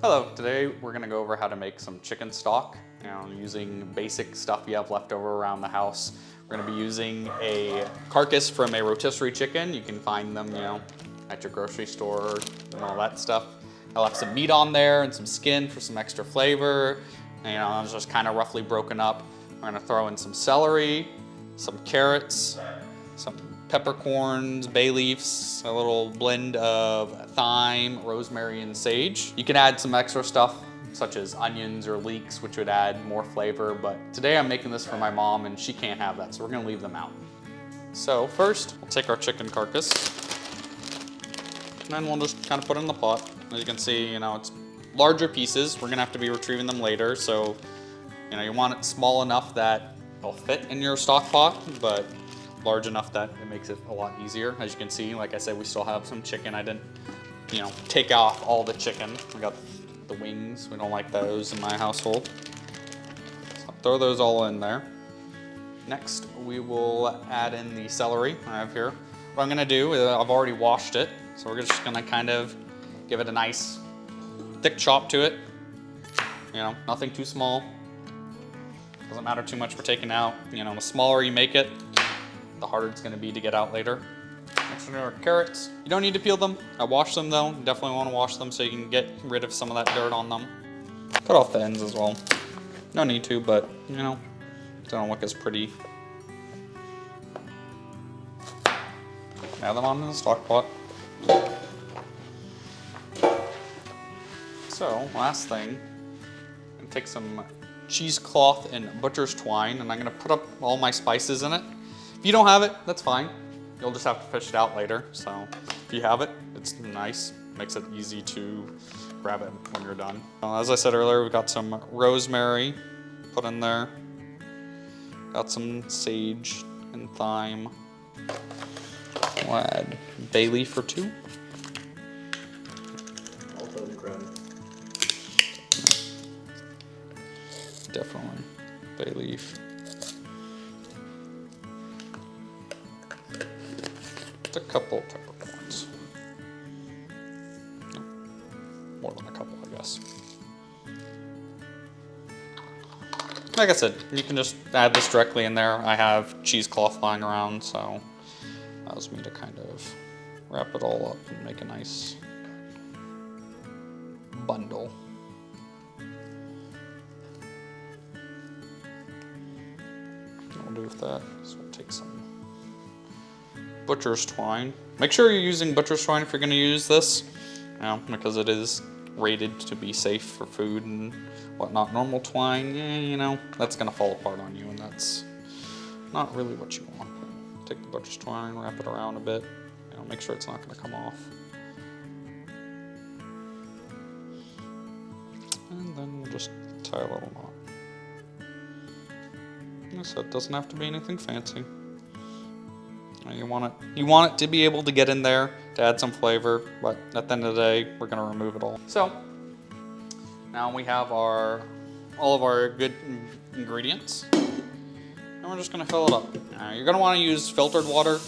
Hello, today we're gonna go over how to make some chicken stock, using basic stuff you have left over around the house. We're gonna be using a carcass from a rotisserie chicken. You can find them, at your grocery store and all that stuff. I'll have some meat on there and some skin for some extra flavor. It's just kind of roughly broken up. We're gonna throw in some celery, some carrots, some peppercorns, bay leaves, a little blend of thyme, rosemary, and sage. You can add some extra stuff such as onions or leeks, which would add more flavor, but today I'm making this for my mom and she can't have that, so we're gonna leave them out. So first, we'll take our chicken carcass and then we'll just kind of put it in the pot. As you can see, it's larger pieces. We're gonna have to be retrieving them later, so you want it small enough that it'll fit in your stock pot, but large enough that it makes it a lot easier. As you can see, like I said, we still have some chicken. I didn't, take off all the chicken. We got the wings. We don't like those in my household. So I'll throw those all in there. Next, we will add in the celery I have here. What I'm gonna do is I've already washed it, so we're just gonna kind of give it a nice thick chop to it. Nothing too small. Doesn't matter too much for taking out. The smaller you make it, the harder it's gonna be to get out later. Next one are carrots. You don't need to peel them. I washed them though. You definitely wanna wash them so you can get rid of some of that dirt on them. Cut off the ends as well. No need to, but they don't look as pretty. Add them onto the stock pot. So, last thing, I'm gonna take some cheesecloth and butcher's twine and I'm gonna put up all my spices in it. If you don't have it, that's fine. You'll just have to fish it out later. So if you have it, it's nice. Makes it easy to grab it when you're done. As I said earlier, we've got some rosemary put in there. Got some sage and thyme. We'll add bay leaf or two. Definitely bay leaf. A couple peppercorns. More than a couple, I guess. Like I said, you can just add this directly in there. I have cheesecloth lying around, so allows me to kind of wrap it all up and make a nice bundle. What we'll do with that is we'll take some butcher's twine. Make sure you're using butcher's twine if you're going to use this, because it is rated to be safe for food and whatnot. Normal twine, that's going to fall apart on you, and that's not really what you want. Take the butcher's twine, wrap it around a bit, make sure it's not going to come off. And then we'll just tie a little knot. So it doesn't have to be anything fancy. You want it to be able to get in there to add some flavor, but at the end of the day, we're gonna remove it all. So now we have all of our good ingredients, and we're just gonna fill it up. You're gonna want to use filtered water.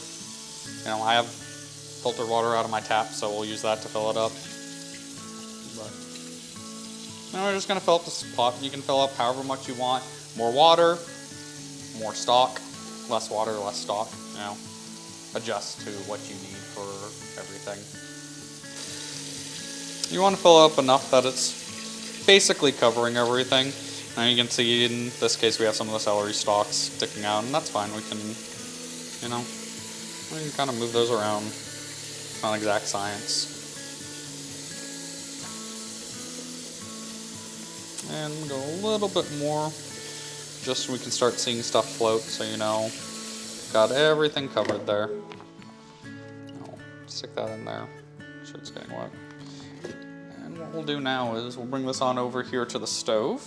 I have filtered water out of my tap, so we'll use that to fill it up. But now we're just gonna fill up this pot. You can fill up however much you want. More water, more stock. Less water, less stock. Adjust to what you need for everything. You want to fill up enough that it's basically covering everything. Now you can see in this case we have some of the celery stalks sticking out, and that's fine. We can kind of move those around. It's not exact science. And we'll go a little bit more, just so we can start seeing stuff float, so got everything covered there. I'll stick that in there. Make sure it's getting wet. And what we'll do now is we'll bring this on over here to the stove.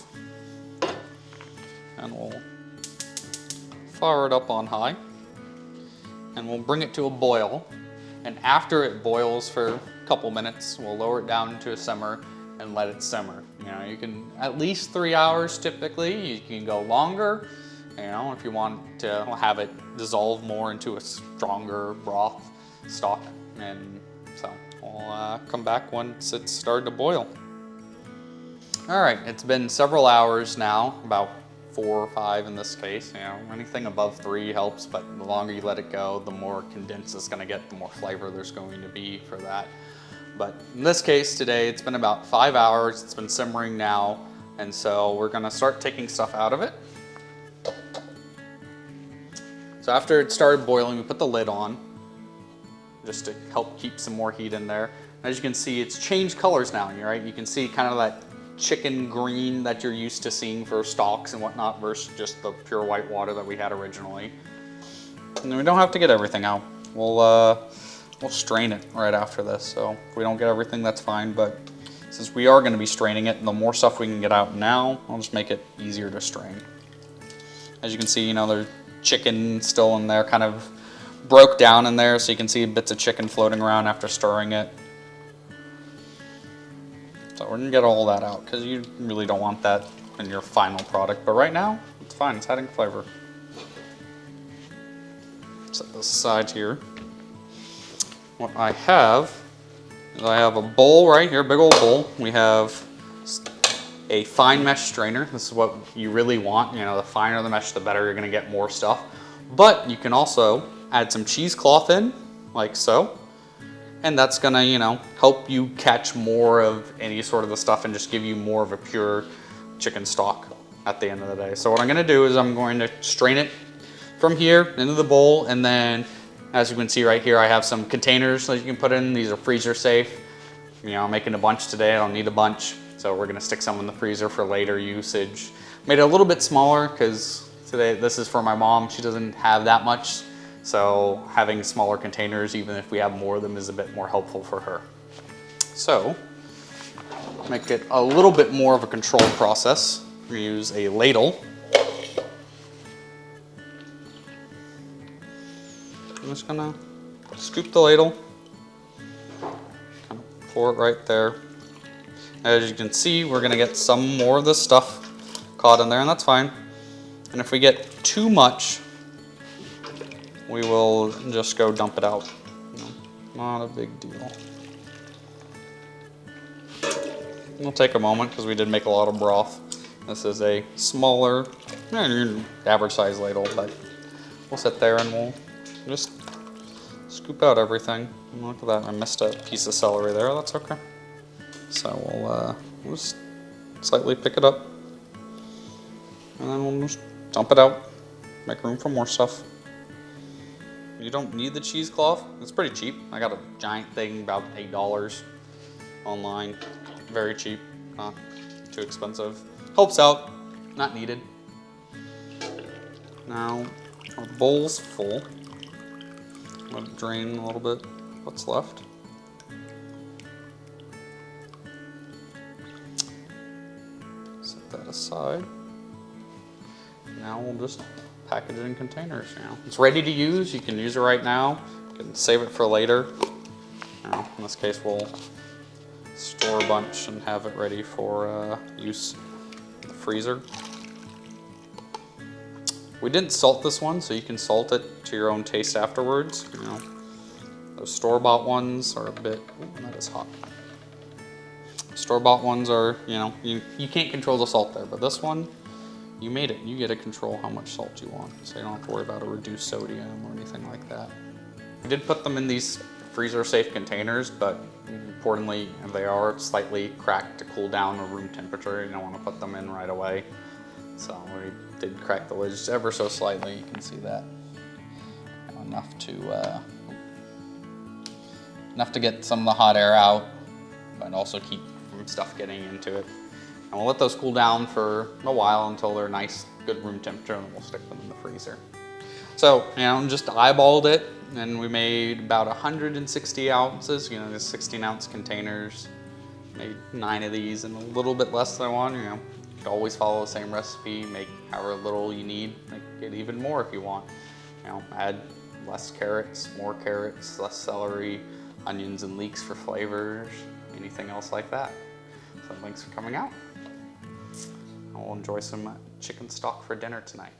And we'll fire it up on high. And we'll bring it to a boil. And after it boils for a couple minutes, we'll lower it down to a simmer and let it simmer. You can at least 3 hours typically. You can go longer. If you want to have it dissolve more into a stronger broth stock. And so we'll come back once it's started to boil. All right, it's been several hours now, about 4 or 5 in this case. You know, anything above 3 helps, but the longer you let it go, the more condensed it's gonna get, the more flavor there's going to be for that. But in this case today, it's been about 5 hours, it's been simmering now, and so we're gonna start taking stuff out of it. So after it started boiling, we put the lid on, just to help keep some more heat in there. As you can see, it's changed colors now, right? You can see kind of that chicken green that you're used to seeing for stocks and whatnot versus just the pure white water that we had originally. And then we don't have to get everything out. We'll strain it right after this. So if we don't get everything, that's fine. But since we are going to be straining it, and the more stuff we can get out now, I'll just make it easier to strain. As you can see, you know, there's chicken still in there, kind of broke down in there, so you can see bits of chicken floating around after stirring it. So we're gonna get all that out because you really don't want that in your final product. But right now, it's fine, it's adding flavor. Set this aside here. What I have is I have a bowl right here, big old bowl. We have a fine mesh strainer. This is what you really want. You know, the finer the mesh, the better you're gonna get more stuff. But you can also add some cheesecloth in, like so. And that's gonna, you know, help you catch more of any sort of the stuff and just give you more of a pure chicken stock at the end of the day. So what I'm gonna do is I'm going to strain it from here into the bowl, and then as you can see right here, I have some containers that you can put in. These are freezer safe. You know, I'm making a bunch today, I don't need a bunch. So we're gonna stick some in the freezer for later usage. Made it a little bit smaller because today, this is for my mom. She doesn't have that much. So having smaller containers, even if we have more of them, is a bit more helpful for her. So, make it a little bit more of a controlled process. We use a ladle. I'm just gonna scoop the ladle, kind of pour it right there. As you can see, we're gonna get some more of this stuff caught in there, and that's fine. And if we get too much, we will just go dump it out. Not a big deal. We'll take a moment because we did make a lot of broth. This is a smaller, average size ladle, but we'll sit there and we'll just scoop out everything. And look at that, I missed a piece of celery there, that's okay. So we'll just slightly pick it up, and then we'll just dump it out, make room for more stuff. You don't need the cheesecloth. It's pretty cheap. I got a giant thing, about $8 online. Very cheap, not too expensive. Helps out, not needed. Now, our bowl's full. I'm gonna drain a little bit what's left. Set that aside. Now we'll just package it in containers. You know, it's ready to use. You can use it right now. You can save it for later. You know, in this case, we'll store a bunch and have it ready for use in the freezer. We didn't salt this one, so you can salt it to your own taste afterwards. You know, those store-bought ones are a bit. Ooh, that is hot. Store-bought ones are, you know, you can't control the salt there, but this one, you made it. You get to control how much salt you want, so you don't have to worry about a reduced sodium or anything like that. We did put them in these freezer-safe containers, but importantly, they are slightly cracked to cool down to room temperature. You don't want to put them in right away. So we did crack the lids ever so slightly. You can see that. Enough to get some of the hot air out, but also keep from stuff getting into it. And we'll let those cool down for a while until they're nice, good room temperature, and we'll stick them in the freezer. So, you know, just eyeballed it, and we made about 160 ounces, you know, the 16-ounce containers. Made 9 of these, and a little bit less than I want, you know. You could always follow the same recipe, make however little you need, make it even more if you want. You know, add less carrots, more carrots, less celery, onions and leeks for flavors, anything else like that. So thanks for coming out. We'll enjoy some chicken stock for dinner tonight.